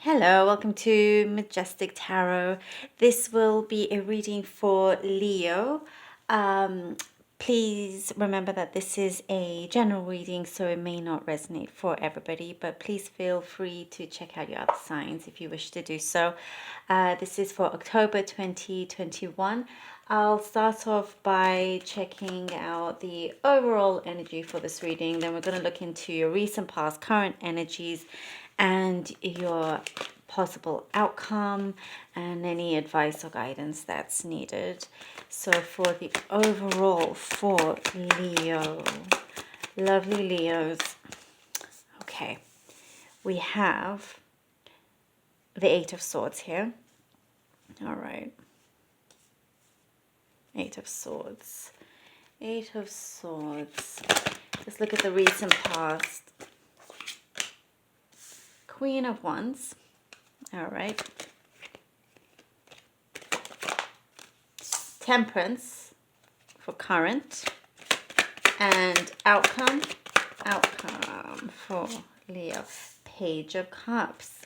Hello, welcome to Majestic Tarot. This will be a reading for Leo. Um, Please remember that this is a general reading, so it may not resonate for everybody, but please feel free to check out your other signs if you wish to do so. This is for October 2021. I'll start off by checking out the overall energy for this reading. Then we're going to look into your recent, past, current energies and your possible outcome and any advice or guidance that's needed. So for the overall for Leo, lovely Leos, okay, we have the Eight of Swords here. All right. Eight of Swords. Eight of Swords. Let's look at the recent past. Queen of Wands. All right. Temperance for current. And outcome for Leo. Page of Cups.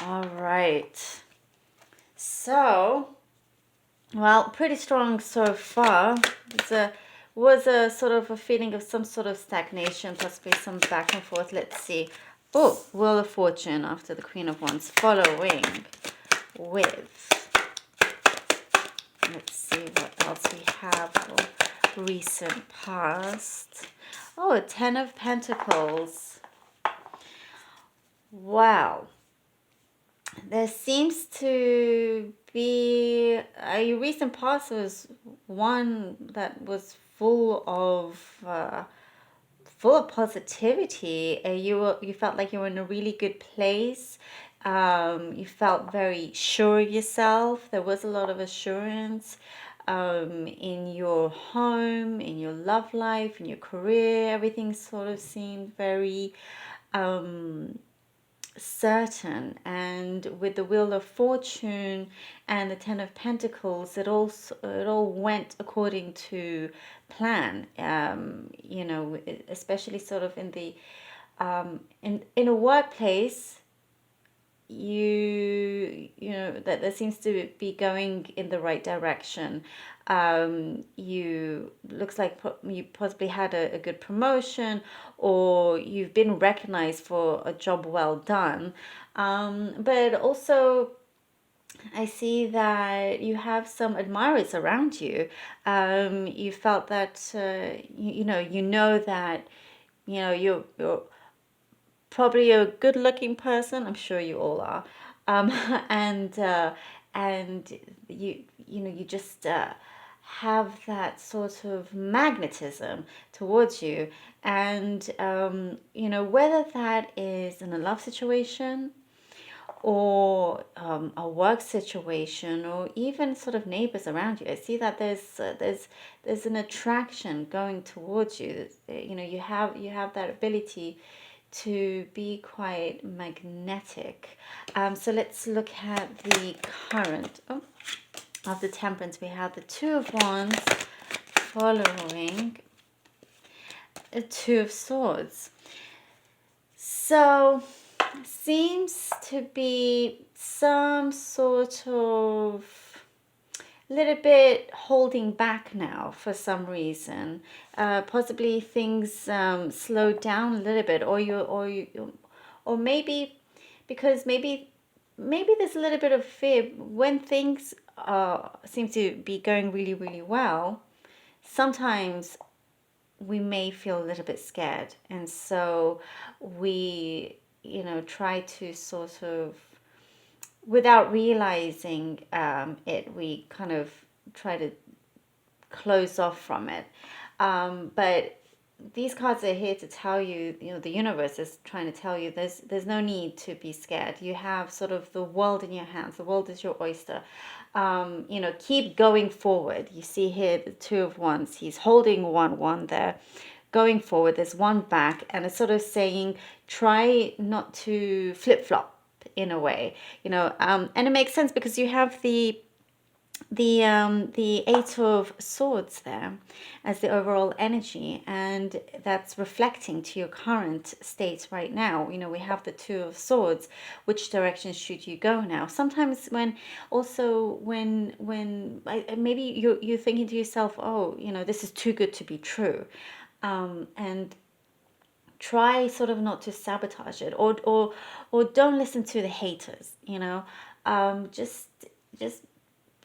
All right. So, well, pretty strong so far. Was a sort of a feeling of some sort of stagnation, possibly some back and forth. Let's see. Oh, Wheel of Fortune after the Queen of Wands, following with, let's see what else we have for recent past. Oh, Ten of Pentacles. Wow. There seems to be a recent past was one that was full of positivity. You felt like you were in a really good place. You felt very sure of yourself. There was a lot of assurance in your home, in your love life, in your career. Everything sort of seemed very certain, and with the Wheel of Fortune and the Ten of Pentacles, it all went according to plan. Especially sort of in the in a workplace, that there seems to be going in the right direction. You looks like you possibly had a good promotion, or you've been recognized for a job well done. But also I see that you have some admirers around you. You felt that that you're probably a good looking person. I'm sure you all are. Um, and you just have that sort of magnetism towards you. And whether that is in a love situation or a work situation, or even sort of neighbors around you, I see that there's an attraction going towards you. You have that ability to be quite magnetic. So let's look at the current of the Temperance. We have the Two of Wands following a Two of Swords. So seems to be some sort of little bit holding back now for some reason. Possibly things slowed down a little bit, or maybe because maybe there's a little bit of fear when things seem to be going really, really well. Sometimes we may feel a little bit scared, and so we try to sort of, without realizing it, we kind of try to close off from it. But these cards are here to tell you, the universe is trying to tell you there's no need to be scared. You have sort of the world in your hands. The world is your oyster. Keep going forward. You see here the Two of Wands. He's holding one there. Going forward, there's one back, and it's sort of saying, try not to flip-flop in a way, and it makes sense because you have the the Eight of Swords there as the overall energy, and that's reflecting to your current state right now. You know, we have the Two of Swords. Which direction should you go now? Sometimes maybe you're thinking to yourself, oh, you know, this is too good to be true, and try sort of not to sabotage it, or don't listen to the haters. You know, just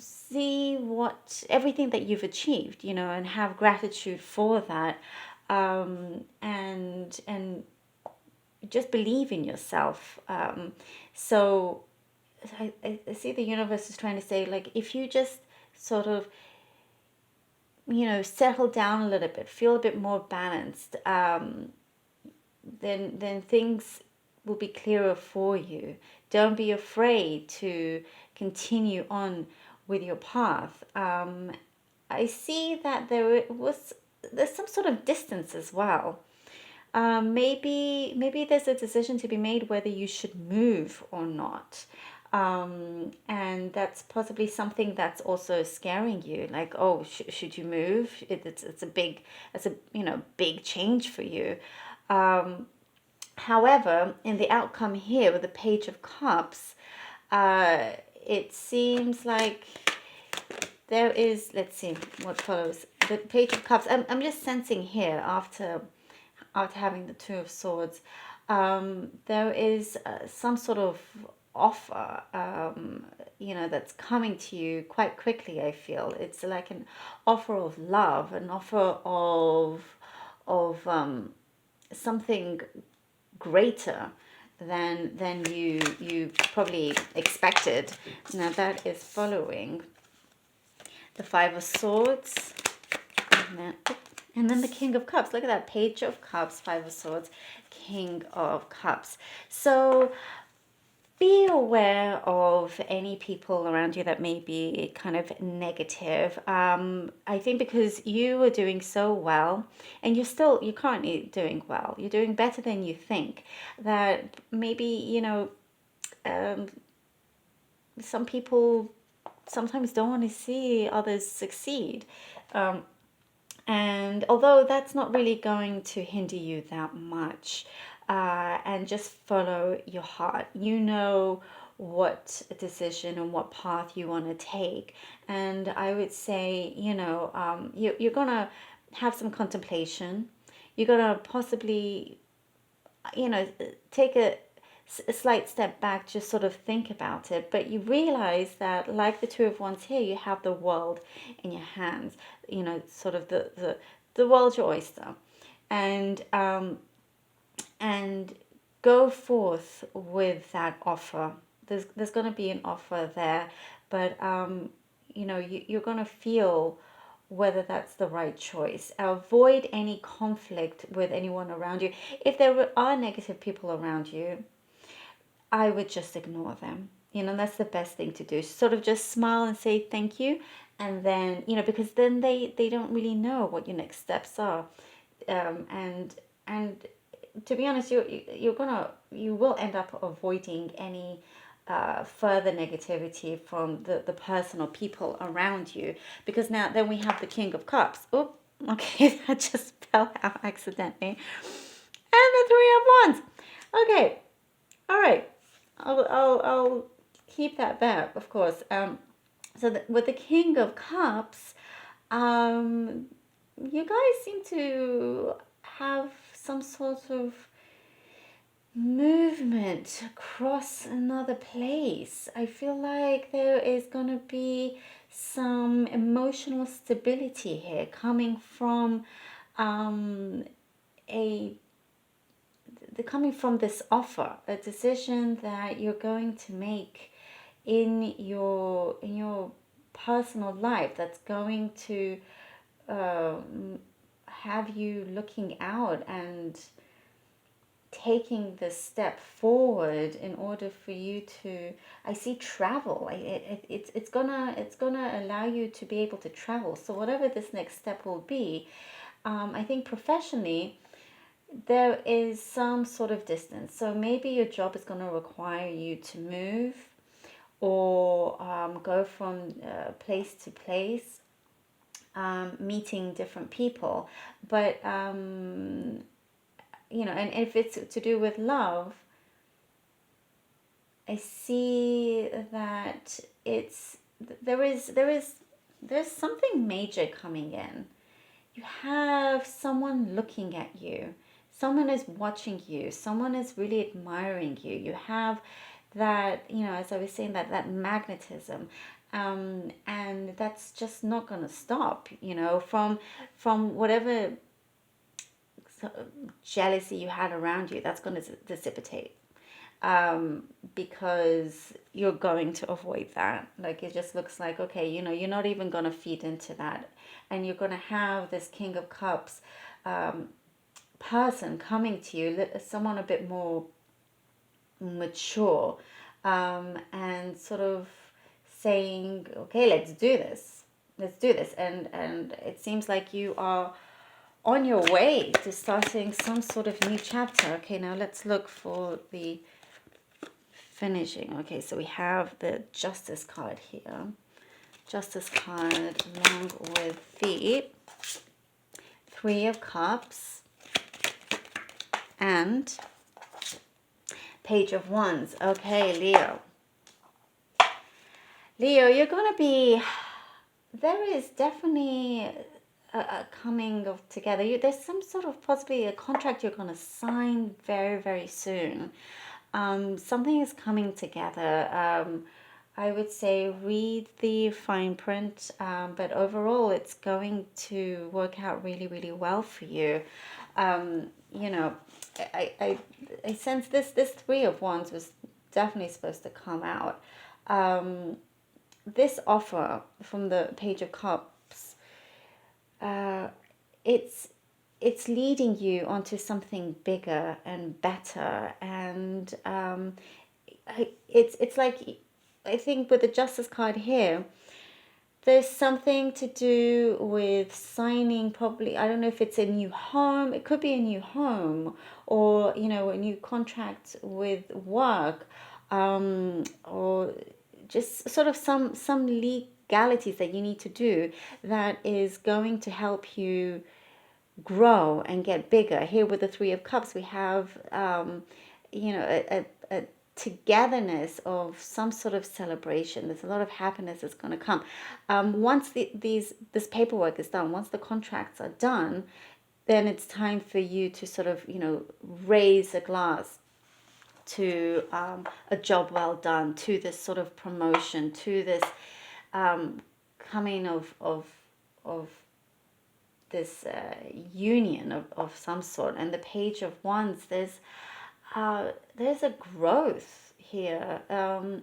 see what everything that you've achieved, you know, and have gratitude for that, and just believe in yourself. So I see the universe is trying to say, like, if you just sort of, you know, settle down a little bit, feel a bit more balanced, then things will be clearer for you. Don't be afraid to continue on with your path. I see that there's some sort of distance as well. Maybe there's a decision to be made whether you should move or not. And that's possibly something that's also scaring you. Like, oh, should you move? It's a, you know, big change for you. However, in the outcome here with the Page of Cups, it seems like there is, let's see what follows. The Page of Cups, I'm just sensing here after having the Two of Swords, there is some sort of offer, you know, that's coming to you quite quickly. I feel it's like an offer of love, an offer of something greater than you probably expected. Now that is following the Five of Swords, and then the King of Cups. Look at that, Page of Cups, Five of Swords, King of Cups. So be aware of any people around you that may be kind of negative. I think because you are doing so well, and you're currently doing well, you're doing better than you think, that maybe, you know, some people sometimes don't want to see others succeed. And although that's not really going to hinder you that much, and just follow your heart. You know what decision and what path you want to take. And I would say, you know, you're going to have some contemplation. You're going to possibly, you know, take a slight step back, just sort of think about it. But you realize that, like the Two of Wands here, you have the world in your hands. You know, sort of the world's your oyster, and and go forth with that offer. There's going to be an offer there, but you know, you're going to feel whether that's the right choice. Avoid any conflict with anyone around you. If there are negative people around you, I would just ignore them. You know, that's the best thing to do. Sort of just smile and say thank you, and then, you know, because then they don't really know what your next steps are. And to be honest, you will end up avoiding any further negativity from the person or people around you, because now then we have the King of Cups. Oh, okay, that just fell out accidentally, and the Three of Wands. Okay, all right. I'll keep that there, of course. With the King of Cups, you guys seem to have some sort of movement across another place. I feel like there is going to be some emotional stability here coming from a coming from this offer, a decision that you're going to make in your personal life, that's going to have you looking out and taking this step forward in order for you to, I see travel. It's gonna allow you to be able to travel. So whatever this next step will be, I think professionally there is some sort of distance. So maybe your job is going to require you to move, or go from place to place, meeting different people. But and if it's to do with love, I see that there's something major coming in. You have someone looking at you. Someone is watching you. Someone is really admiring you. You have that, as I was saying, that magnetism. And that's just not going to stop, from whatever jealousy you had around you, that's going to dissipate, because you're going to avoid that. Like, it just looks like, okay, you're not even going to feed into that. And you're going to have this King of Cups person coming to you, someone a bit more mature, and sort of saying, okay, let's do this. Let's do this. And it seems like you are on your way to starting some sort of new chapter. Okay, now let's look for the finishing. Okay, so we have the Justice card here. Justice card along with the Three of Cups and Page of Wands. Okay, Leo. Leo, you're going to be... There is definitely a coming of together. There's some sort of possibly a contract you're going to sign very, very soon. Something is coming together. I would say read the fine print, but overall it's going to work out really, really well for you. I sense this Three of Wands was definitely supposed to come out. This offer from the Page of Cups, it's leading you onto something bigger and better, and it's like, I think with the Justice card here, there's something to do with signing, probably, I don't know if it's a new home, it could be a new home, or a new contract with work, or just sort of some legalities that you need to do that is going to help you grow and get bigger. Here with the Three of Cups, we have a togetherness of some sort of celebration. There's a lot of happiness that's going to come. Once this paperwork is done, once the contracts are done, then it's time for you to sort of, raise a glass to a job well done, to this sort of promotion, to this coming of this union of some sort. And the Page of Wands, there's a growth here, and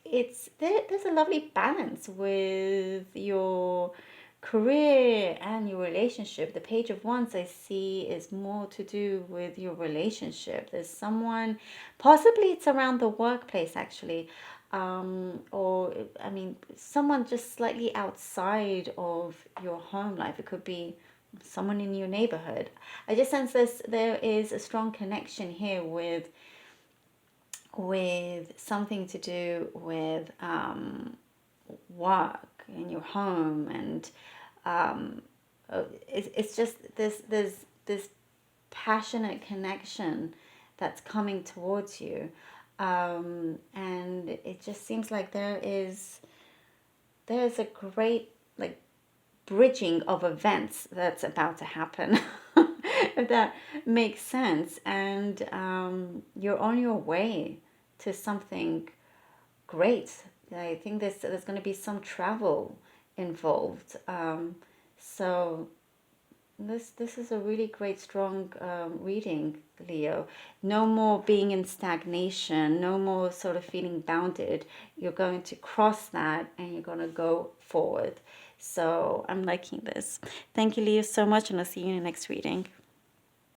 there's a lovely balance with your career and your relationship. The Page of Wands, I see, is more to do with your relationship. There's someone, possibly it's around the workplace actually, or I mean, someone just slightly outside of your home life. It could be someone in your neighborhood. I just sense there is a strong connection here with something to do with work in your home, and it's just this passionate connection that's coming towards you, and it just seems like there's a great, like, bridging of events that's about to happen, if that makes sense. And you're on your way to something great. I think there's going to be some travel involved. So this is a really great, strong reading, Leo. No more being in stagnation, no more sort of feeling bounded. You're going to cross that and you're going to go forward. So I'm liking this. Thank you, Leo, so much, and I'll see you in the next reading.